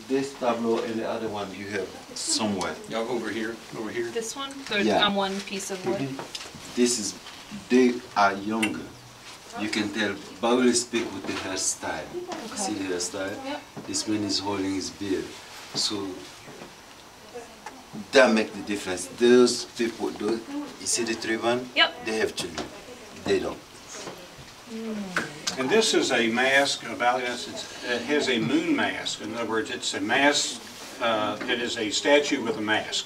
This tableau and the other one you have somewhere. Yeah, over here, over here. This one? There's Yeah. on one piece of wood? This is, they are younger. You can tell, Bible speak with the hairstyle. See the hairstyle? Yep. This man is holding his beard. So that make the difference. Those people, those, you see the three one? Yep. They have children. They don't. And this is a mask about it has a moon mask. In other words, it's a mask. It is a statue with a mask.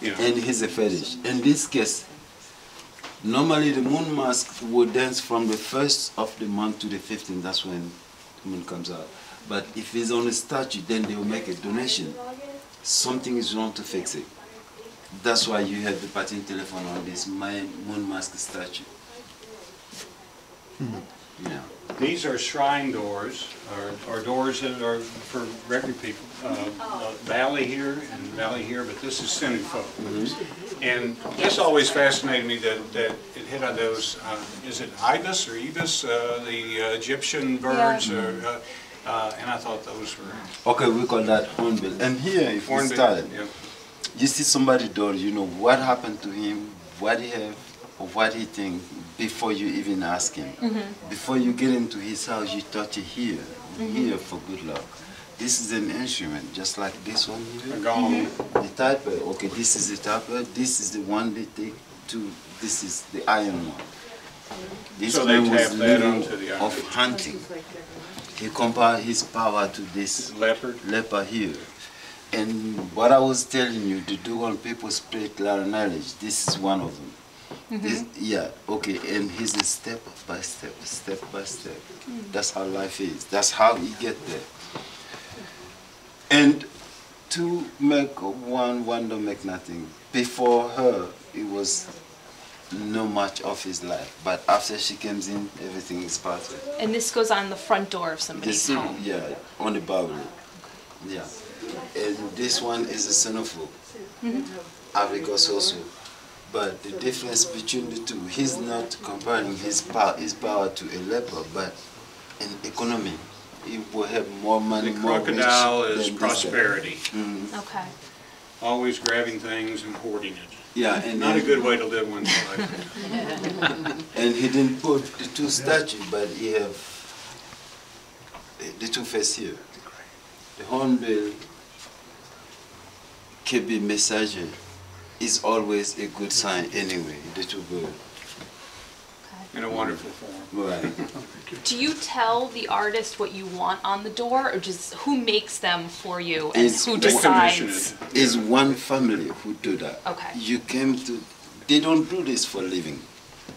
You know. And he's a fetish. In this case, normally the moon mask will dance from the 1st of the month to the 15th. That's when the moon comes out. But if it's on a statue, then they will make a donation. Something is wrong to fix it. That's why you have the patent telephone on this moon mask statue. Yeah. These are shrine doors, or doors that are for regular people. Valley here and Valley here, but this is Senufo. And this always fascinated me that it hit on those, is it ibis or ibis, the Egyptian birds? Yeah. And I thought those were... Okay, we call that hornbill. And here, if we start, you see somebody door, you know what happened to him, what he have, or what he think before you even ask him. Before you get into his house, you touch it here, here for good luck. This is an instrument, just like this one here. A gong. The typer, okay, this is the typer, this is the one they take to, this is the iron one. This So they one was tap that living onto the iron. of hunting. He compared his power to this Leopard. leopard here. And what I was telling you, the Dogon people spread knowledge. This is one of them. This, yeah, okay, and he's a step by step, step by step. That's how life is. That's how he get there. And to make one don't make nothing. Before her, it was no much of his life. But after she comes in, everything is perfect. And this goes on the front door of somebody's This, home. yeah, on the Bible. Yeah. And this one is a Senufo. Africans also. But the difference between the two, he's not comparing his power to a leopard, but in economy. He will have more money, The more rich crocodile is than this prosperity. guy. Okay. Always grabbing things and hoarding it. Yeah, and Not a then, good way to live one's life. and he didn't put the two statues, but he have the two face here. The hornbill, Kebi Messager, is always a good sign anyway, the two birds. In a wonderful form. Right. Do you tell the artist what you want on the door, or just who makes them for you and It's- who They commission decides? it. It's one family who do that. Okay. You came to, they don't do this for living.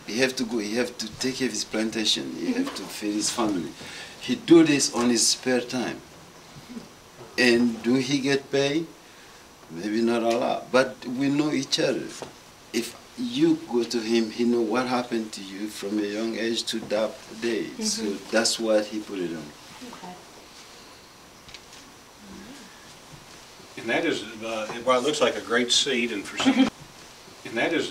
He have to go, he have to take care of his plantation, he have to feed his family. He do this on his spare time. And do he get paid? Maybe not a lot, but we know each other. If you go to him, he know what happened to you from a young age to that day. So that's what he put it on. Okay. And that is, while it looks like a great seat, and for some, and that is,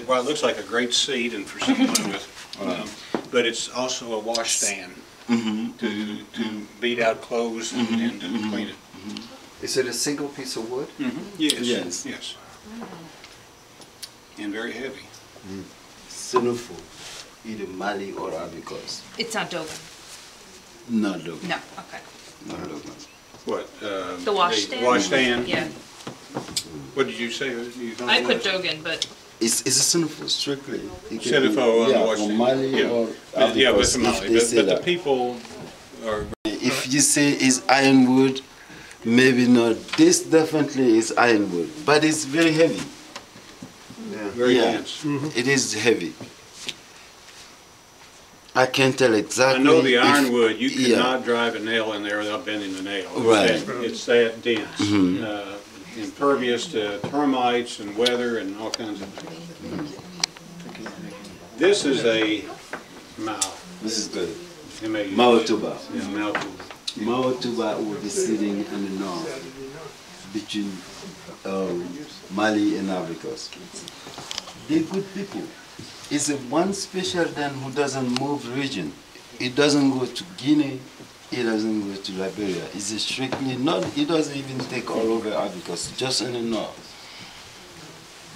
while it looks like a great seat, and for someone with, but it's also a washstand to beat out clothes and to clean it. Is it a single piece of wood? Yes, Yes. yes. And very heavy. Senufo, either Mali or Abikos. It's not Dogon? Not Dogon. No, okay. Not Dogon. What? The washstand? Washstand? Yeah. What did you say? You thought I it put was? Dogon, but It's a Senufo, strictly. It can Senufo be, on yeah, washstand. from Mali Yeah. or Yeah, but Abikos, the if Mali. they say But the that. people are, If you say it's ironwood, maybe not. This definitely is ironwood, but it's very heavy. very Yeah. dense. It is heavy. I can't tell I exactly. know the if- ironwood, you yeah. cannot drive a nail in there without bending the nail. Right. It's that dense. Impervious to termites and weather and all kinds of things. This is a Mao. This is good. M-A-U. Maotuba. Yeah, Mao Tuba. Maotuba will be sitting in the north between Mali and Africans. They're good people. It's a one special Dan who doesn't move region. It doesn't go to Guinea, he doesn't go to Liberia. He's strictly not. He doesn't even take all over Africa, just in the north.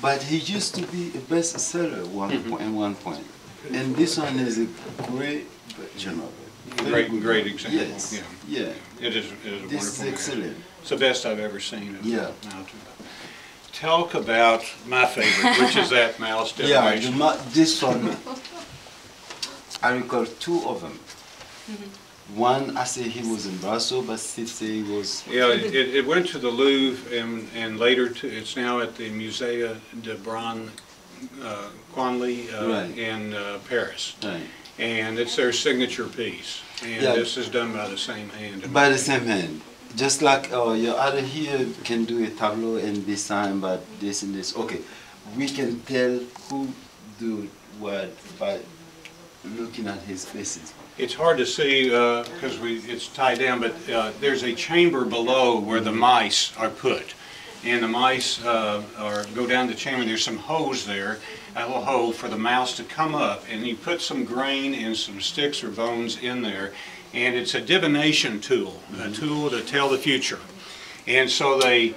But he used to be a bestseller at one point. And this one is a great version of it. Great example. Yes. Yeah. Yeah. It is a This is wonderful marriage. excellent. It's the best I've ever seen of Yeah. mountain. Talk about my favorite, which is that mouse Yeah, divination. this one, I recall two of them. One, I say he was in Brussels, but Steve say he was. Yeah, it went to the Louvre and later it's now at the Musée de Bran Quanly Right. in Paris. Right. And it's their signature piece. And Yeah. this is done by the same hand. By the same hand. Just like your other here can do a tableau and be signed by this and this. Okay, we can tell who do what by looking at his faces. It's hard to see because it's tied down, but there's a chamber below where the mice are put. And the mice go down the chamber. There's some hose there, a little hole for the mouse to come up. And you put some grain and some sticks or bones in there. And it's a divination tool, a tool to tell the future. And so they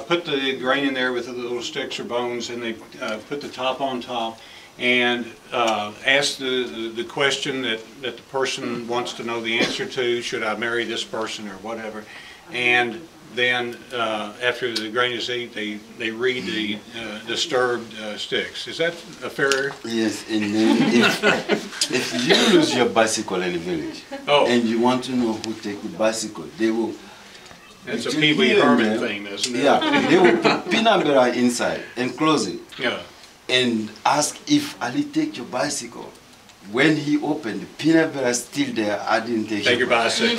put the grain in there with the little sticks or bones, and they put the top on top, and ask the question that the person wants to know the answer to. Should I marry this person or whatever? And then after the grain is eaten, they read the disturbed sticks. Is that a fair? Yes, and then if you lose your bicycle in the village, and you want to know who take the bicycle, they will. It's a you Pee Wee hear Herman them, thing, isn't it? Yeah, they will put peanut butter inside and close it. Yeah. And ask if Ali take your bicycle. When he opened, the peanut butter is still there. I didn't take your bicycle.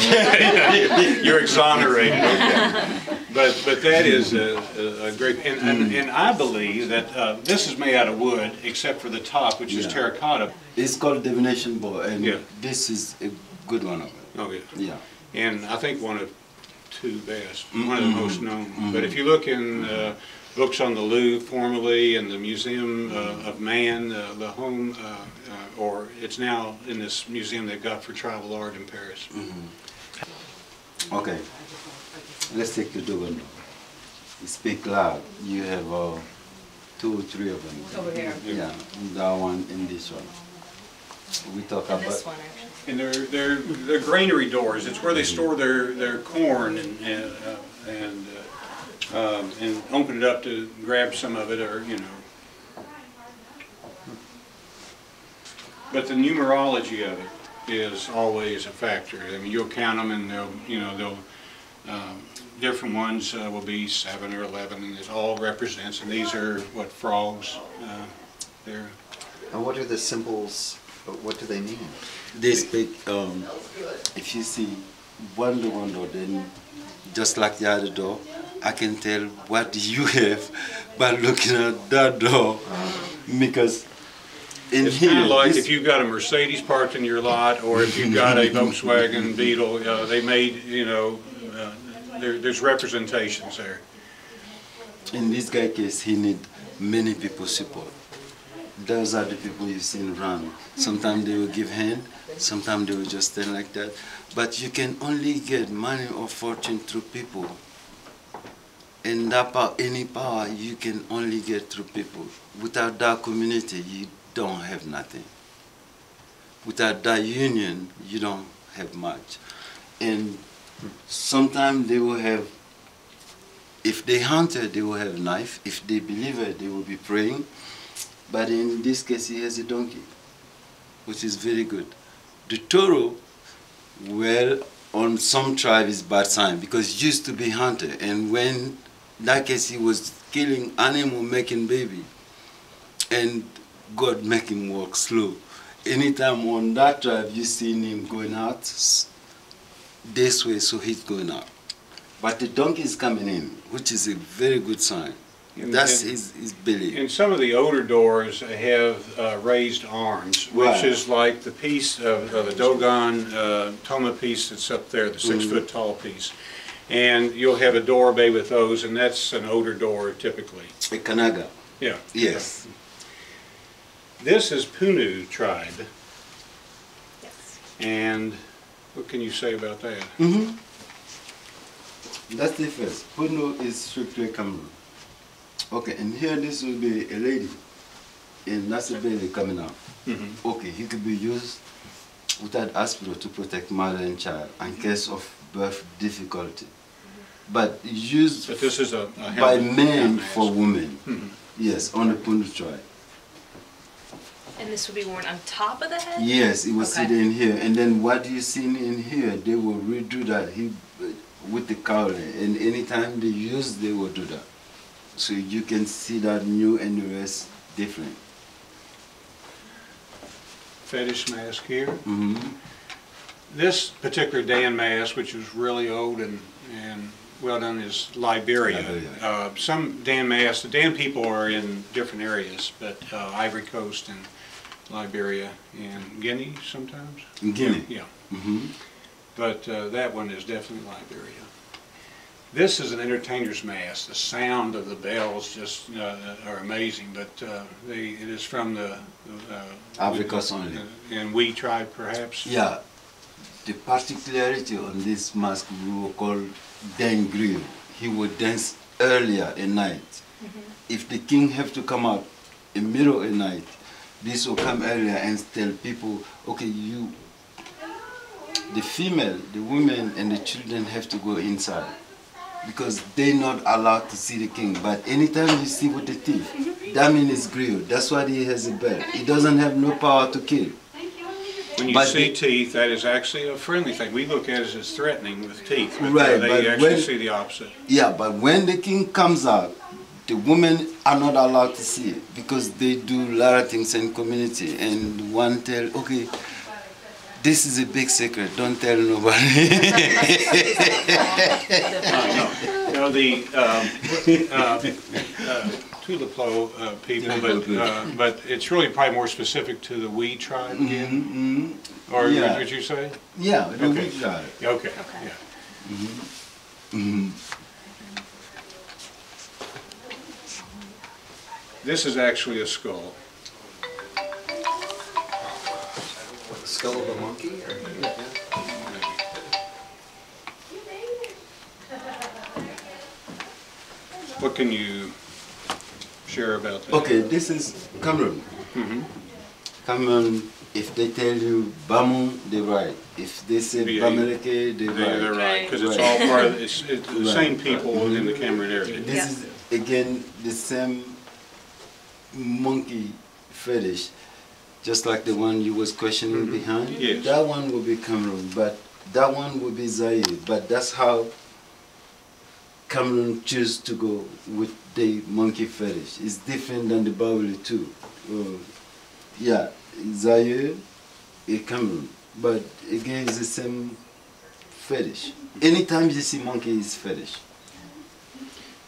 You're exonerated. But that is a great, and I believe that this is made out of wood, except for the top, which is terracotta. It's called divination bowl, and Yeah. this is a good one of it. Oh, yeah. Yeah. And I think one of two best, one of the most known. But if you look in books on the Louvre formerly and the Museum of Man, the home, or it's now in this museum they've got for tribal art in Paris. Okay, let's take the Dogono. Speak loud. You have 2 or 3 of them. Over here. Yeah, that one and this one. We talk And about. this one, actually. And they're granary doors. It's where they store their corn and open it up to grab some of it, or But the numerology of it is always a factor. I mean, you'll count them, and they'll different ones will be 7 or 11, and it all represents. And these are what frogs. They're. And what are the symbols? What do they mean? They speak. If you see one door, then just like the other door, I can tell what you have by looking at that door, because It's kind of like if you've got a Mercedes parked in your lot, or if you've got a Volkswagen Beetle, they made, there's representations there. In this guy case, he need many people support. Those are the people you've seen run. Sometimes they will give hand, sometimes they will just stand like that. But you can only get money or fortune through people. And that power, any power you can only get through people. Without that community, you don't have nothing. Without that union, you don't have much. And sometimes they will have, if they hunter, they will have knife. If they believer, they will be praying. But in this case, he has a donkey, which is very good. The toro, well, on some tribe is bad sign, because he used to be hunter, and when that case he was killing animal, making baby, and God make him walk slow. Anytime on that tribe you see him going out this way, so he's going out. But the donkey is coming in, which is a very good sign. That's his belief. And some of the older doors have raised arms, which is like the piece of the Dogon Toma piece that's up there, the 6-foot tall piece. And you'll have a doorway with those, and that's an older door typically. A Kanaga. Yeah. Yes. This is Punu tribe. Yes. And What can you say about that? Mm-hmm. That's the first. Puno is strictly Cameroon. Okay, and here this will be a lady, and that's a baby coming out. Mm-hmm. Okay, he could be used without aspirin to protect mother and child in case of birth difficulty. But used But this is a by helmet, men mask. for women. Mhm. Yes, on the Puno tribe. And this would be worn on top of the head? Yes, it was Okay. sitting in here, and then what you see in here, they will redo that with the cowling, and anytime they use, they will do that. So you can see that new and the rest different. Fetish mask here. Hmm. This particular Dan mask, which is really old and well done, is Liberia. Liberia. Some Dan masks, the Dan people are in different areas, but Ivory Coast and Liberia and Guinea sometimes. Guinea. Yeah. Hmm. But that one is definitely Liberia. This is an entertainer's mask. The sound of the bells just are amazing, but it is from the Ivory Coast only. And we tribe, perhaps. Yeah, the particularity on this mask we will call Dan Grill. He would dance earlier at night. If the king have to come out in middle of the night, this will come earlier and tell people, okay, the female, the women and the children have to go inside because they're not allowed to see the king. But anytime you see with the teeth, that means it's grilled. That's why he has a belt. He doesn't have no power to kill. When you But see the- teeth, that is actually a friendly thing. We look at it as threatening with teeth, but Right, they but actually when- see the opposite. Yeah, but when the king comes out, the women are not allowed to see it because they do a lot of things in community. And one tell, okay, this is a big secret. Don't tell nobody. No, the Tuliplo people, but it's really probably more specific to the We tribe again, Mhm, or yeah. would you say? Yeah, the Okay. witch tribe. Yeah, okay, Okay. yeah. Mhm. This is actually a skull. Skull of a monkey? Or? What can you share about that? Okay, this is Cameroon. Mhm. Cameroon, if they tell you Bamu, they're right. If they say Yeah, Bameleke, they're They're right. right, because it's Right. all part of, it's the Right. same people in the Cameroon area. This is again the same monkey fetish, just like the one you was questioning behind. Yes. That one will be Cameroon, but that one will be Zaire. But that's how Cameroon choose to go with the monkey fetish. It's different than the Bawili too. Yeah, Zaire is Cameroon, but again it's the same fetish. Anytime you see monkey, it's fetish.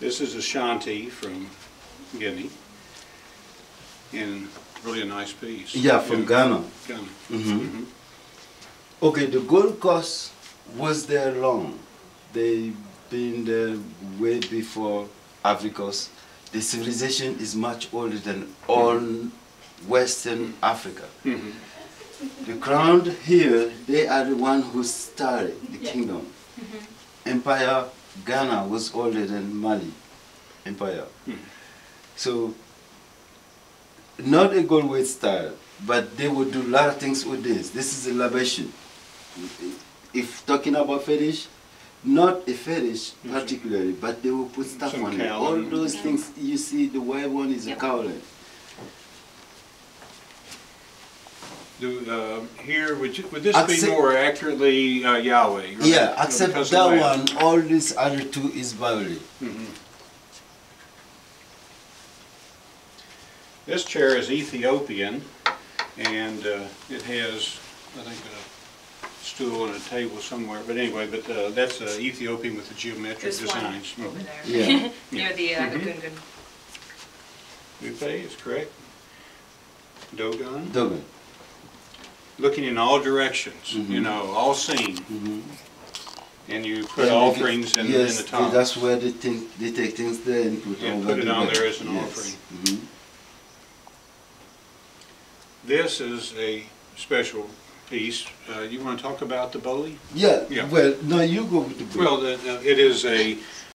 This is Ashanti from Guinea, and really a nice piece. Yeah, from Ghana. Ghana. Mhm. Okay, the Gold Coast was there long. They been there way before Ivory Coast. The civilization is much older than all Western Africa. Mhm. The crown here, they are the one who started the kingdom. Empire Ghana was older than Mali Empire. So, not a gold weight style, but they would do a lot of things with this. This is a libation. If talking about fetish, not a fetish particularly, but they will put stuff Some on it. All cowling. those things you see, the white one is a cowling. Here, would this be Accept- more accurately Yahweh? Right? Yeah, except Because that of the one, map. all these other two is Bawili. Mhm. This chair is Ethiopian, and it has, I think, a stool and a table somewhere. But anyway, that's Ethiopian with the geometric There's one designs. over there. Yeah. Near the Gungun. Upe is correct. Dogon. Dogon. Looking in all directions, you Mhm. know, all seen. Mhm. And you put Yeah, offerings in yes, the top. that's where they take things there and put Yeah, over put it the on bed. there as an Yes. offering. Mhm. This is a special piece, you want to talk about the Bowley? Yeah, Yeah. well, no, you go with the book. Well, it is